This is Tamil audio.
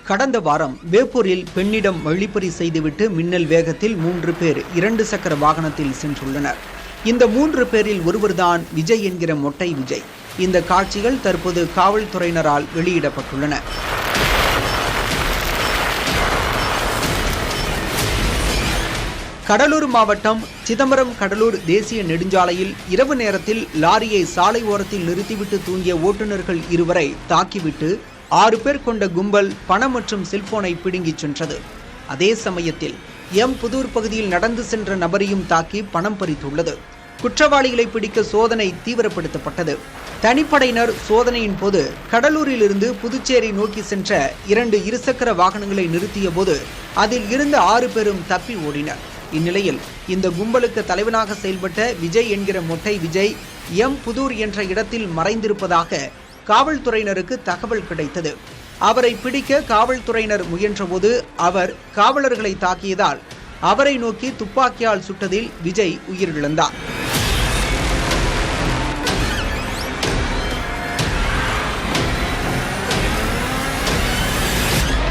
கடந்த வாரம் வேப்பூரில் பெண்ணிடம் வழிப்பறி செய்துவிட்டு மின்னல் வேகத்தில் 3 பேர் 2 சக்கர வாகனத்தில் சென்றுள்ளனர். இந்த 3 பேரில் ஒருவர்தான் விஜய் என்கிற மொட்டை விஜய். இந்த காட்சிகள் தற்போது காவல்துறையினரால் வெளியிடப்பட்டுள்ளன. கடலூர் மாவட்டம் சிதம்பரம் கடலூர் தேசிய நெடுஞ்சாலையில் இரவு நேரத்தில் லாரியை சாலை ஓரத்தில் நிறுத்திவிட்டு தூங்கிய ஓட்டுநர்கள் இருவரை தாக்கிவிட்டு 6 பேர் கொண்ட கும்பல் பணம் மற்றும் செல்போனை பிடுங்கிச் சென்றது. அதே சமயத்தில் புதூர் பகுதியில் நடந்து சென்ற நபரையும் தாக்கி பணம் பறித்துள்ளது. குற்றவாளிகளை பிடிக்க சோதனை தீவிரப்படுத்தப்பட்டது. தனிப்படையினர் சோதனையின் போது கடலூரிலிருந்து புதுச்சேரி நோக்கி சென்ற 2 இருசக்கர வாகனங்களை நிறுத்திய போது அதில் இருந்த 6 பேரும் தப்பி ஓடினர். இந்நிலையில் இந்த கும்பலுக்கு தலைவனாக செயல்பட்ட விஜய் என்கிற மொட்டை விஜய் புதூர் என்ற இடத்தில் மறைந்திருப்பதாக காவல்துறையினருக்கு தகவல் கிடைத்தது. அவரை பிடிக்க காவல்துறையினர் முயன்றபோது அவர் காவலர்களை தாக்கியதால் அவரை நோக்கி துப்பாக்கியால் சுட்டதில் விஜய் உயிரிழந்தார்.